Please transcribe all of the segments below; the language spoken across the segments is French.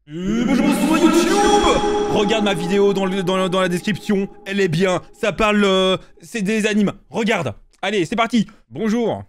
Bonjour sur YouTube. Regarde ma vidéo dans la description, elle est bien, ça parle, c'est des animes, regarde. Allez, c'est parti. Bonjour.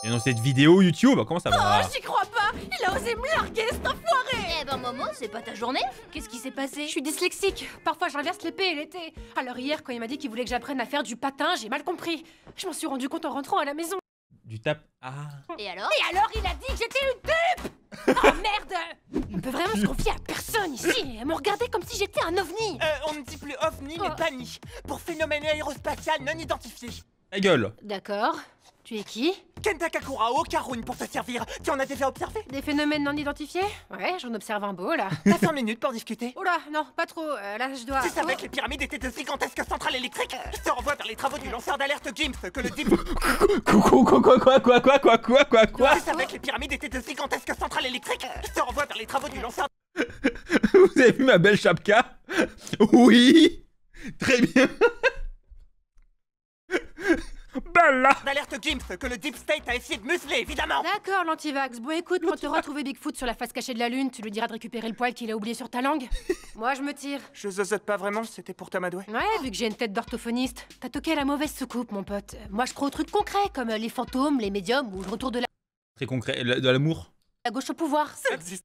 Et dans cette vidéo YouTube, comment ça va? Oh, j'y crois pas. Il a osé me larguer, cet enfoiré. Eh ben Momo, c'est pas ta journée? Qu'est-ce qui s'est passé? Je suis dyslexique, parfois j'inverse l'épée et l'été. Alors hier, quand il m'a dit qu'il voulait que j'apprenne à faire du patin, j'ai mal compris. Je m'en suis rendu compte en rentrant à la maison. Du tap. Ah. Et alors? Et alors, il a dit que j'étais une dupe. Oh merde. On peut vraiment se confier à personne ici. Elles m'ont regardé comme si j'étais un ovni. On ne dit plus ovni, mais PANI, pour phénomène aérospatial non identifié. Ta gueule. D'accord. Tu es qui? Kenta Kakura au Karun pour te servir. Tu en as déjà observé? Des phénomènes non identifiés? Ouais, j'en observe un beau là. T'as 5 minutes pour discuter. Oh là, non, pas trop. Là, je dois. Tu savais que les pyramides étaient de gigantesques centrales électriques? Je te renvoie vers les travaux du lanceur d'alerte GIMP que le Deep... Quoi? Tu savais que les pyramides étaient de gigantesques centrales électriques? Je te renvoie vers les travaux du lanceur... Vous avez vu ma belle chapka? Oui. Très bien. Bella. d'alerte GIMP que le Deep State a essayé de museler, évidemment. D'accord, l'antivax. Bon, écoute, quand tu auras trouvé Bigfoot sur la face cachée de la lune, tu lui diras de récupérer le poil qu'il a oublié sur ta langue. Moi, je me tire. Je zozote pas vraiment, c'était pour t'amadouer. Ouais, vu que j'ai une tête d'orthophoniste. T'as toqué à la mauvaise soucoupe, mon pote. Moi, je crois aux trucs concrets, comme les fantômes, les médiums, ou le retour de Très concret, de l'amour. la gauche au pouvoir. Ça existe.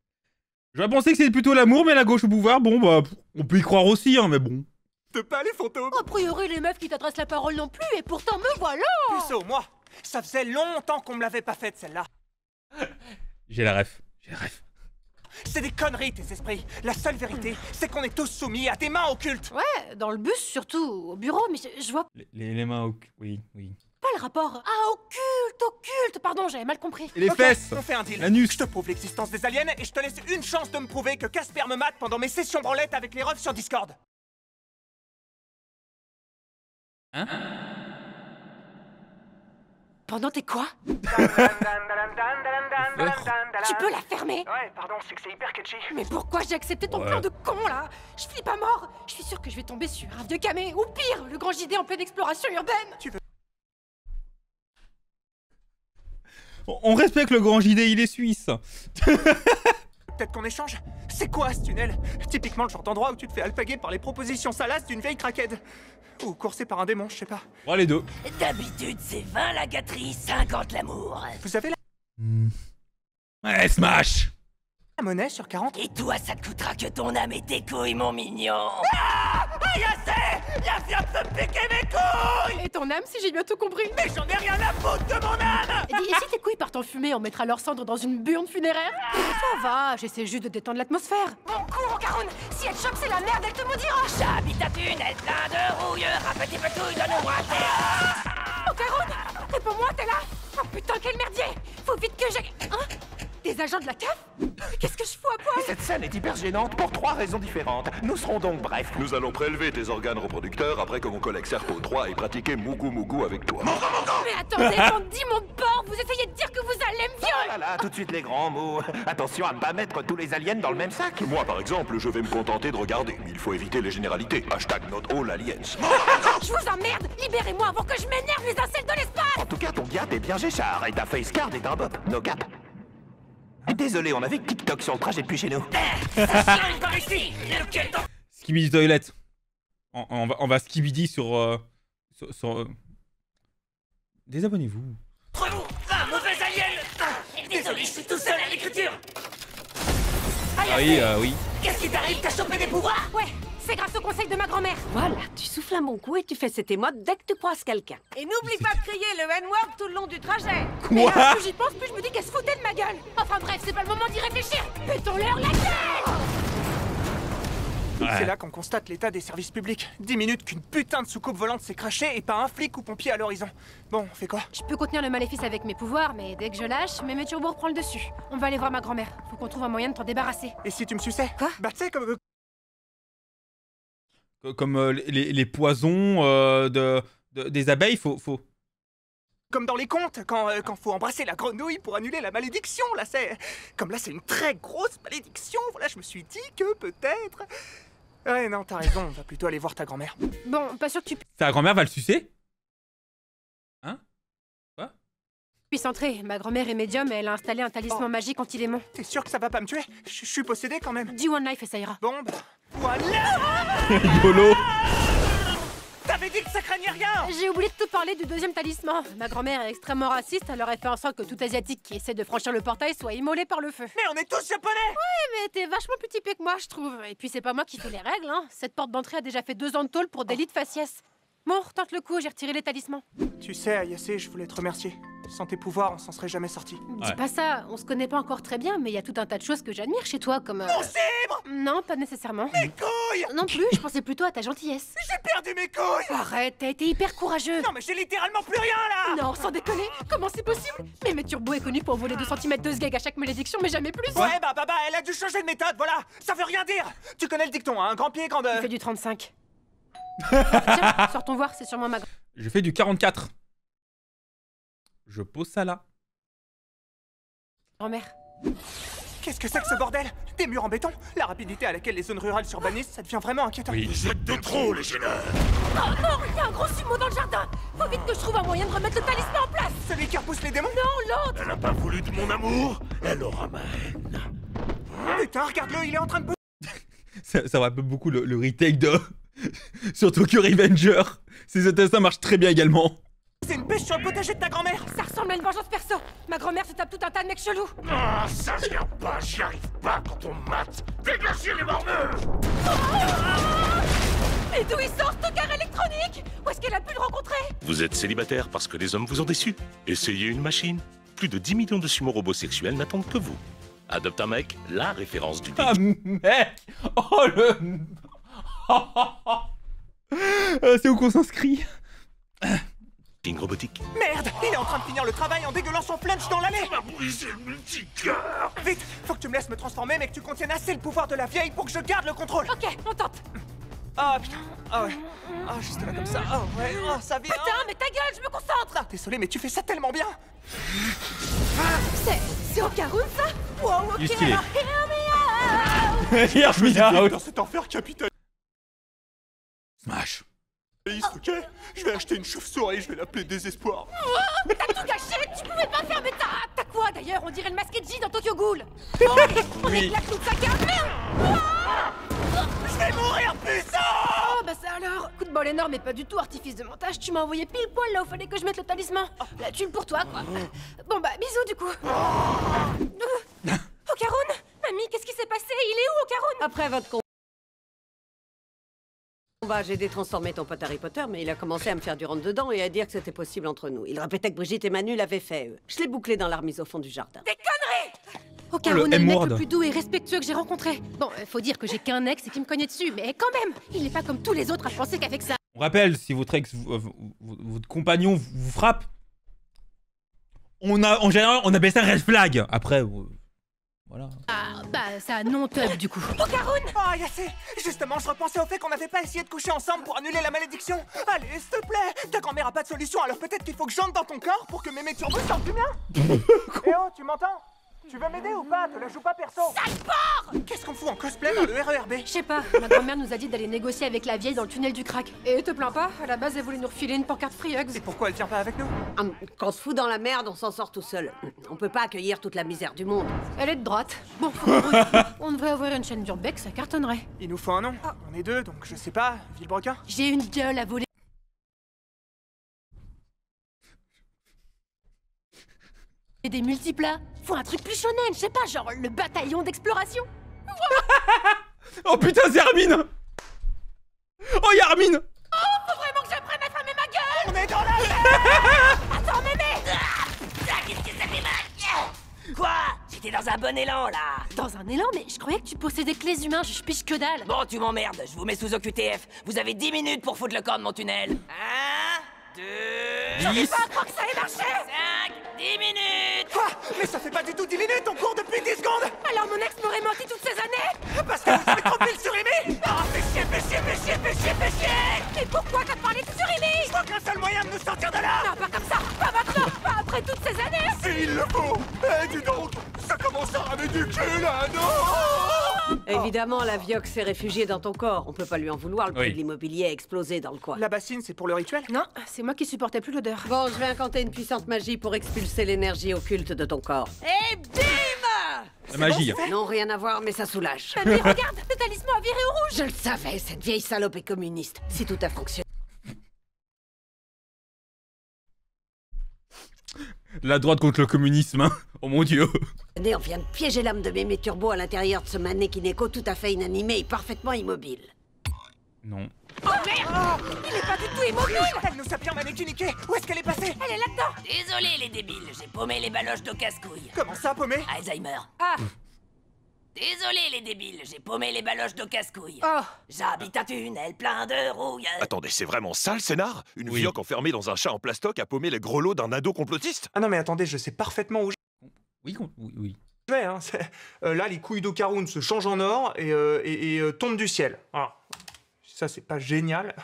J'aurais pensé que c'était plutôt l'amour, mais la gauche au pouvoir, bon bah, on peut y croire aussi, hein, mais bon. Pas les fantômes. A priori, les meufs qui t'adressent la parole non plus, et pourtant me voilà. Puceau, moi, ça faisait longtemps qu'on me l'avait pas faite, celle-là. J'ai la ref. C'est des conneries, tes esprits. La seule vérité, c'est qu'on est tous soumis à des mains occultes. Ouais, dans le bus surtout, au bureau, mais je vois Les mains au... Oui. pas le rapport. Ah, occulte, pardon, j'avais mal compris. Et les Ok, fesses. on fait un deal. L'anus. Je te prouve l'existence des aliens et je te laisse une chance de me prouver que Casper me mate pendant mes sessions branlettes avec les refs sur Discord. Hein? Pendant tes quoi? Tu Tu peux la fermer? Ouais, pardon, c'est que c'est hyper catchy. Mais pourquoi j'ai accepté ton Ouais. plan de con là? Je flippe à mort. Je suis sûre que je vais tomber sur un vieux camé, ou pire, le grand JD en pleine exploration urbaine. On respecte le grand JD, il est suisse. Peut-être qu'on échange. C'est quoi ce tunnel? Typiquement le genre d'endroit où tu te fais alpaguer par les propositions salaces d'une vieille craquette. Ou coursé par un démon, je sais pas. Bon, les deux. D'habitude, c'est 20 la gâterie, 50 l'amour. Vous avez Ouais, smash. la monnaie sur 40? Et toi, ça te coûtera que ton âme et tes couilles, mon mignon. Ah, assez! La viande peut me piquer mes couilles! Et ton âme, si j'ai bien tout compris. Mais j'en ai rien à foutre de mon âme! Et si tes couilles partent en fumée, on mettra leurs cendres dans une burne funéraire? Ça va, j'essaie juste de détendre l'atmosphère. Mon cours, Caroune! Si elle chope, c'est la merde, elle te maudira! J'habite ta tunnel plein de rouilleux, un petit peu tout, donne-moi Oh, Caroune! Réponds-moi, t'es là! Oh putain, quel merdier! Faut vite que j'ai... Hein? Des agents de la CAF? Qu'est-ce que je fous à poil? Cette scène est hyper gênante pour 3 raisons différentes. Nous serons donc brefs. Nous allons prélever tes organes reproducteurs après que mon collègue Serpo 3 ait pratiqué Mougou Mougou avec toi. Mais attendez, on dit mon porc! Vous essayez de dire que vous allez me violer! Oh là là, tout de suite les grands mots. Attention à ne pas mettre tous les aliens dans le même sac. Moi, par exemple, je vais me contenter de regarder, mais il faut éviter les généralités. Hashtag not all aliens. Je vous emmerde! Libérez-moi avant que je m'énerve les incels de l'espace! En tout cas, ton gars t'es bien Géchard et ta face card est un bop. No cap. Désolé, on avait TikTok sur le trajet depuis chez nous. par ici! Lequel d'entre Skibidi Toilette. On va Skibidi sur... Désabonnez-vous. vous, un mauvais alien! Désolé, je suis tout seul à l'écriture! Ah oui. Qu'est-ce qui t'arrive? T'as chopé des pouvoirs? Ouais, c'est grâce au conseil de ma grand-mère! Voilà, tu souffles un bon coup et tu fais cet émote dès que tu croises quelqu'un. Et n'oublie pas de crier le N-word tout le long du trajet. Mais Quoi? là, plus j'y pense, plus je me dis qu'elle se foutait de ma gueule! Enfin bref, c'est pas le moment d'y réfléchir! Pétons-leur la gueule! C'est là qu'on constate l'état des services publics. 10 minutes qu'une putain de soucoupe volante s'est crachée et pas un flic ou pompier à l'horizon. Bon, on fait quoi? Je peux contenir le maléfice avec mes pouvoirs, mais dès que je lâche, Mémé Turbo reprend le dessus. On va aller voir ma grand-mère. Faut qu'on trouve un moyen de t'en débarrasser. Et si tu me suçais? Quoi? Bah tu sais, Comme les poisons des abeilles, faut... comme dans les contes, quand faut embrasser la grenouille pour annuler la malédiction, là c'est... Comme là c'est une très grosse malédiction, voilà, je me suis dit que peut-être... Ouais, non, t'as raison, on va plutôt aller voir ta grand-mère. Bon, pas sûr que tu... Ta grand-mère va le sucer? Hein? Quoi? Puis centré, ma grand-mère est médium et elle a installé un talisman magique anti-démon. T'es sûr que ça va pas me tuer? Je suis possédé quand même. Dis One Life et ça ira. Bon, bah... Voilà! YOLO. T'avais dit que ça craignait rien! J'ai oublié de te parler du deuxième talisman. Ma grand-mère est extrêmement raciste, elle aurait fait en sorte que tout Asiatique qui essaie de franchir le portail soit immolé par le feu. Mais on est tous japonais! Mais t'es vachement plus typé que moi, je trouve. Et puis c'est pas moi qui fais les règles, hein. Cette porte d'entrée a déjà fait 2 ans de tôle pour délit de faciès. Bon, tente le coup, j'ai retiré les talismans. Tu sais, Ayase, je voulais te remercier. Sans tes pouvoirs, on s'en serait jamais sorti. Dis pas ça, on se connaît pas encore très bien, mais il y a tout un tas de choses que j'admire chez toi, comme... Mon cibre! Non, pas nécessairement. Mes couilles! Non plus, je pensais plutôt à ta gentillesse. J'ai perdu mes couilles! Arrête, t'as été hyper courageux. Non mais j'ai littéralement plus rien là! Non, sans déconner, comment c'est possible? Mais Turbo est connu pour voler 2 cm de sgeg à chaque malédiction, mais jamais plus. Ouais, bah, elle a dû changer de méthode, voilà! Ça veut rien dire! Tu connais le dicton, hein, un grand pied, grande... Il fait du 35. Tiens, sortons voir, c'est sûrement ma... Je fais du 44. Je pose ça là. grand-mère. Qu'est-ce que c'est que ce bordel? Des murs en béton? La rapidité à laquelle les zones rurales s'urbanisent, ça devient vraiment inquiétant. Oui, vous êtes de trop, les gêneurs. Oh non, il y a un gros sumo dans le jardin. Faut vite que je trouve un moyen de remettre le talisman en place. Celui qui repousse les démons? Non, l'autre. Elle n'a pas voulu de mon amour, elle aura ma haine. Putain, regarde-le, il est en train de... Ça rappelle beaucoup le retake de... sur Tokyo Revenger. Ces dessins marchent très bien également. C'est une pêche sur le potager de ta grand-mère. Ça ressemble à une vengeance perso. Ma grand-mère se tape tout un tas de mecs chelous. Ah, ça vient pas, j'y arrive pas quand on mate. Dégagez les morveux! Et d'où il sort ce car électronique? Où est-ce qu'elle a pu le rencontrer? Vous êtes célibataire parce que les hommes vous ont déçu. Essayez une machine. Plus de 10 millions de sumo robots sexuels n'attendent que vous. Adopte un mec, la référence du Ah mec. Oh le... c'est où qu'on s'inscrit? King robotique. Merde, il est en train de finir le travail en dégueulant son flunch dans l'allée. m'a brisé le multicœur. Vite, faut que tu me laisses me transformer, mais que tu contiennes assez le pouvoir de la vieille pour que je garde le contrôle. Ok, on tente. Oh putain, ah ouais. Oh, juste là comme ça, oh ouais, oh ça vient. Putain, mais ta gueule, je me concentre. Ah, désolé, mais tu fais ça tellement bien. C'est Okarun, ça? Wow, Il est ok, stylé. alors hear me out. Hear me out. Dans cet enfer capitaliste, Smash. ok? Je vais acheter une chauve-souris, je vais l'appeler Désespoir. T'as tout gâché, tu pouvais pas faire, mais t'as quoi d'ailleurs? On dirait le masqué de J dans Tokyo Ghoul. Bon, allez, on Oui. éclate toute sa carte, merde. Je vais mourir, putain. Oh bah ça alors. Coup de bol énorme et pas du tout artifice de montage, tu m'as envoyé pile poil là où fallait que je mette le talisman. La thune pour toi quoi. Bon bah bisous du coup. Okarun, mamie, qu'est-ce qui s'est passé? Il est où Okarun? Après votre combat, j'ai détransformé ton pote Harry Potter, mais il a commencé à me faire du rentre-dedans et à dire que c'était possible entre nous. Il répétait que Brigitte et Manu l'avaient fait. Je l'ai bouclé dans la remise au fond du jardin. Des conneries! Okarun Oh, le est le mec M-word. le plus doux et respectueux que j'ai rencontré. Bon, faut dire que j'ai qu'un ex et qui me cognait dessus, mais quand même, il est pas comme tous les autres à penser qu'avec ça. On rappelle, si votre ex, votre compagnon vous frappe, en général, on appelle ça red flag. Après, voilà. Ah, bah ça non-tub du coup. Okarun! Oh, Ayase, justement, je repensais au fait qu'on n'avait pas essayé de coucher ensemble pour annuler la malédiction. Allez, s'il te plaît, ta grand-mère a pas de solution, alors peut-être qu'il faut que j'entre dans ton corps pour que Mémé Turbo sorte du mien. Eh oh, tu m'entends? Tu veux m'aider ou pas? Te la joue pas perso. Qu'est-ce qu'on fout en cosplay dans le RERB? Je sais pas, ma grand-mère nous a dit d'aller négocier avec la vieille dans le tunnel du crack. Et te plains pas, à la base elle voulait nous refiler une pancarte Free Hugs. Et pourquoi elle vient pas avec nous? Quand on se fout dans la merde, on s'en sort tout seul. On peut pas accueillir toute la misère du monde. Elle est de droite. Bon, faut qu'on brûle. On devrait ouvrir une chaîne d'urbex, ça cartonnerait. Il nous faut un nom. On est deux, donc je sais pas, Villebrequin. J'ai une gueule à voler. Et des multiplats. Faut un truc plus shonen, je sais pas, genre le bataillon d'exploration. Oh putain, c'est Armin. Oh, y'a Armin. Faut vraiment que j'apprenne à fermer ma gueule. On est dans la merde. Attends, mémé. Qu'est-ce que ça fait mal? Quoi? J'étais dans un bon élan, là. Dans un élan, mais je croyais que tu possédais que les humains, je piche que dalle. Bon, tu m'emmerdes, je vous mets sous OQTF. Vous avez 10 minutes pour foutre le camp de mon tunnel. 1, 2... J'arrive pas à croire que ça ait marché. 5, 10 minutes. Quoi? Mais ça fait pas du tout 10 minutes, on court depuis 10 secondes. Alors mon ex m'aurait menti toutes ces années. Parce que vous avez trompé le Surimi. Oh, fais chier, fais chier, fais chier, fais chier, fais chier. Mais pourquoi t'as parlé de Surimi? Je vois qu'un seul moyen de nous sortir de là. Non, pas comme ça, pas maintenant, pas après toutes ces années. S'il le faut. Eh, dis donc, ça commence à ramer du cul, là, non? Évidemment, la Vioque s'est réfugiée dans ton corps. On peut pas lui en vouloir, le prix Oui. de l'immobilier a explosé dans le coin. La bassine, c'est pour le rituel? Non, c'est moi qui supportais plus l'odeur. Bon, je vais incanter une puissante magie pour expulser l'énergie occulte de ton corps. Et bim! La magie. Non, rien à voir, mais ça soulage. Mais regarde, le talisman a viré au rouge. Je le savais, cette vieille salope est communiste. Si tout a fonctionné. La droite contre le communisme, hein. Oh mon dieu. On vient de piéger l'âme de Mémé Turbo à l'intérieur de ce mannequin écho tout à fait inanimé et parfaitement immobile. Non. Oh merde, il est pas du tout immobile. Elle nous a bien mannequiniqué. Où est-ce qu'elle est passée? Elle est là-dedans. Désolé les débiles, j'ai paumé les baloches de casse-couille. Comment ça, paumé? Alzheimer. Ah, Désolé les débiles, j'ai paumé les baloches de casse-couille. oh. J'habite un tunnel plein de rouille. Attendez, c'est vraiment ça le scénar? Une Oui. vioque enfermée dans un chat en plastoc a paumé les gros lots d'un ado complotiste? Ah non, mais attendez, je sais parfaitement où Oui, oui. je vais. Hein. Là, les couilles d'Ocaroun se changent en or et tombent du ciel. Alors, ça, c'est pas génial.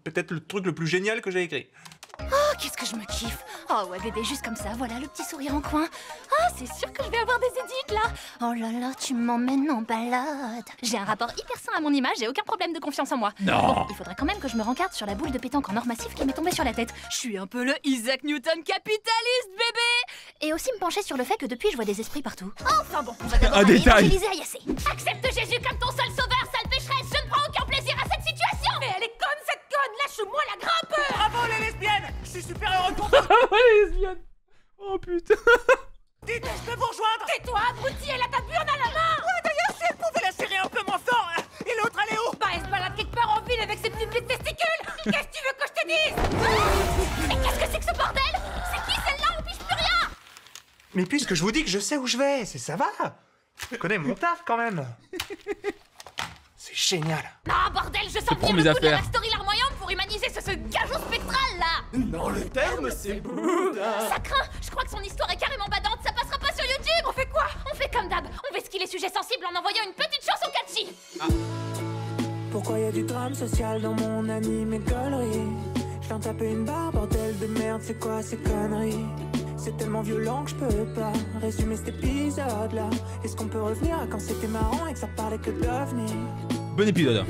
Peut-être le truc le plus génial que j'ai écrit. Oh, qu'est-ce que je me kiffe. Oh ouais, bébé, juste comme ça, voilà le petit sourire en coin. Ah, c'est sûr que je vais avoir des édits, là. Oh là là, tu m'emmènes en balade. J'ai un rapport hyper sain à mon image et aucun problème de confiance en moi. Non. Bon, il faudrait quand même que je me rencarde sur la boule de pétanque en or massif qui m'est tombée sur la tête. Je suis un peu le Isaac Newton capitaliste, bébé. Et aussi me pencher sur le fait que depuis, je vois des esprits partout. Enfin bon, on va d'abord Un aller détail. évangéliser Ayassé. Accepte Jésus comme ton seul sauveur, sale pécheresse. Je ne prends aucun plaisir à cette situation. Mais elle est conne, cette conne. Lâche-moi la grimpe. Bravo, les lesbiennes! Je suis super heureux pour vous! Ah ouais, les lesbiennes. Oh putain. Dites, je peux vous rejoindre? Tais-toi, abruti, elle a ta burne à la main. Ouais, d'ailleurs, si elle pouvait la serrer un peu moins fort! Et l'autre, elle est où? Bah, elle se balade quelque part en ville avec ses petites bites testicules. Qu'est-ce que tu veux que je te dise? Mais qu'est-ce que c'est que ce bordel? C'est qui celle-là? On pige plus rien. Mais puisque je vous dis que je sais où je vais, ça va! Je connais mon taf quand même! C'est génial! Ah bordel, je sens prends bien mes le coup de la affaires. backstory larmoyante pour humaniser ce gajot spectral là. Non, le terme, c'est Bouddha! Ça craint, je crois que son histoire est carrément badante, ça passera pas sur YouTube. On fait quoi? On fait comme d'hab, on vesquille les sujets sensibles en envoyant une petite chanson catchy. Pourquoi y a du drame social dans mon anime gaulerie? Je viens de taper une barre, bordel de merde, c'est quoi ces conneries? C'est tellement violent que je peux pas résumer cet épisode là. Est-ce qu'on peut revenir à quand c'était marrant et que ça parlait que d'ovnis? Bon épisode.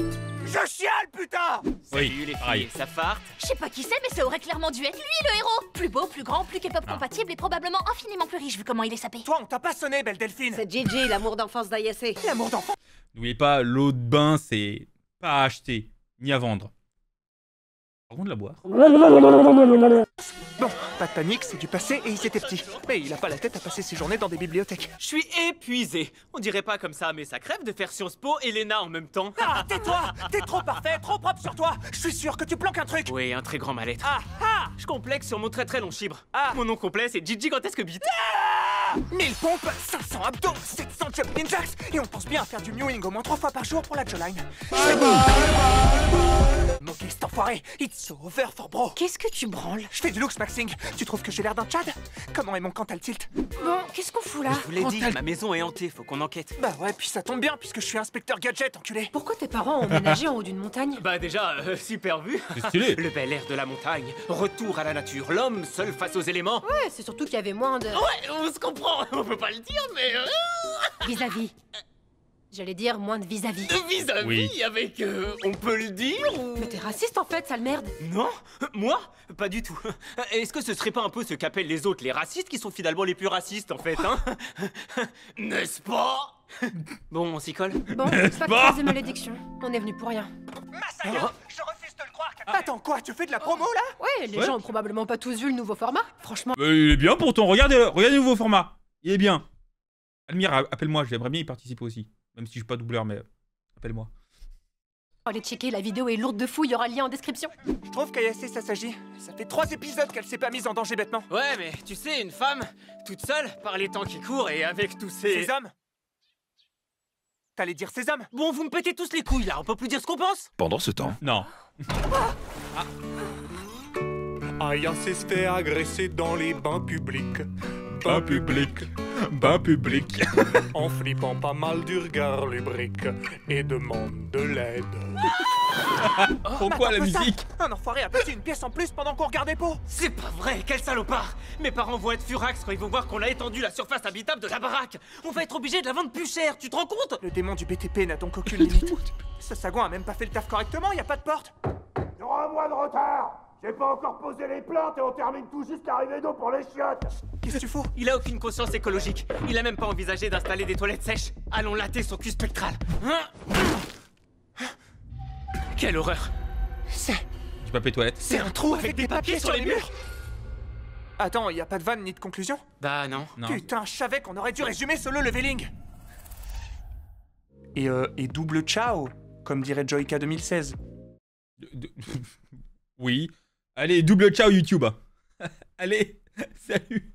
Je chiale, putain! Oui, pareil. ça farte? Je sais pas qui c'est, mais ça aurait clairement dû être lui le héros. Plus beau, plus grand, plus K-pop compatible et probablement infiniment plus riche vu comment il est sapé. Toi, on t'a pas sonné, belle Delphine! C'est Gigi, l'amour d'enfance d'Ayassé. L'amour d'enfant! N'oubliez pas, l'eau de bain, c'est pas à acheter, ni à vendre. Par contre, la boire. Bon, pas de panique, c'est du passé et il était petit. Mais il a pas la tête à passer ses journées dans des bibliothèques. Je suis épuisé. On dirait pas comme ça, mais ça crève de faire Sciences Po et Léna en même temps. Ah, tais-toi! T'es trop parfait, trop propre sur toi! Je suis sûr que tu planques un truc! Oui, un très grand mal-être. Ah ah! Je complexe sur mon très très long chibre. Ah. Mon nom complet, c'est Gigi Gigantesque Beat. 1000 pompes, 500 abdos, 700 jumping jacks et on pense bien à faire du mewing au moins 3 fois par jour pour la jawline. Moqué cet enfoiré, it's over for bro. Qu'est-ce que tu branles? Je fais du looks maxing. Tu trouves que j'ai l'air d'un Tchad? Comment est mon Cantal Tilt? Bon, qu'est-ce qu'on fout là? Je vous l'ai dit, ma maison est hantée, faut qu'on enquête. Bah ouais, puis ça tombe bien puisque je suis inspecteur gadget, enculé. Pourquoi tes parents ont emménagé en haut d'une montagne? Bah déjà, super vu. C'est stylé. Le bel air de la montagne, retour à la nature, l'homme seul face aux éléments. Ouais, c'est surtout qu'il y avait moins de... Ouais, on se comprend, on peut pas le dire, mais... Vis-à-vis. J'allais dire moins de vis-à-vis. Vis-à-vis Oui. avec... on peut le dire ou... Mais t'es raciste en fait, sale merde. Non, moi pas du tout. Est-ce que ce serait pas un peu ce qu'appellent les autres les racistes qui sont finalement les plus racistes en fait, hein? N'est-ce pas? Bon, on s'y colle. Bon, pas de phrase de malédiction. On est venu pour rien. Massacre, je refuse de le croire. Attends quoi, tu fais de la promo là? Ouais, les gens ont probablement pas tous vu le nouveau format. Franchement. Il est bien pourtant, regardez le nouveau format. Il est bien. Almire, appelle-moi, j'aimerais bien y participer aussi. Même si je suis pas doubleur, mais appelle-moi. Allez checker, la vidéo est lourde de fou, il y aura le lien en description. Je trouve qu'Ayassé, ça s'agit. Ça fait 3 épisodes qu'elle s'est pas mise en danger bêtement. Ouais, mais tu sais, une femme, toute seule, par les temps qui courent et avec tous ces... Ces hommes? T'allais dire ces hommes? Bon, vous me pétez tous les couilles là, on peut plus dire ce qu'on pense? Pendant ce temps, Non. Ayassé se fait agresser dans les bains publics. Bain public. Bain public. En flippant pas mal du regard lubrique et demande de l'aide. Pourquoi la attends, ça musique? Un enfoiré a passé une pièce en plus pendant qu'on regardait Pau. C'est pas vrai, quel salopard! Mes parents vont être furax quand ils vont voir qu'on a étendu la surface habitable de la baraque. On va être obligé de la vendre plus cher, tu te rends compte? Le démon du BTP n'a donc aucune limite. Ce sagouin a même pas fait le taf correctement, y a pas de porte. 3 mois de retard. J'ai pas encore posé les plantes et on termine tout juste l'arrivée d'eau pour les chiottes. Qu'est-ce que tu fous? Il a aucune conscience écologique. Il a même pas envisagé d'installer des toilettes sèches. Allons latter son cul spectral. Quelle horreur! Du papier toilette. C'est un trou avec des papiers sur les murs! Attends, y a pas de vanne ni de conclusion? Bah non. Non. Putain, je savais qu'on aurait dû résumer solo leveling. Et double ciao, comme dirait Joyka 2016. Oui. Allez, double ciao YouTube. Allez, salut.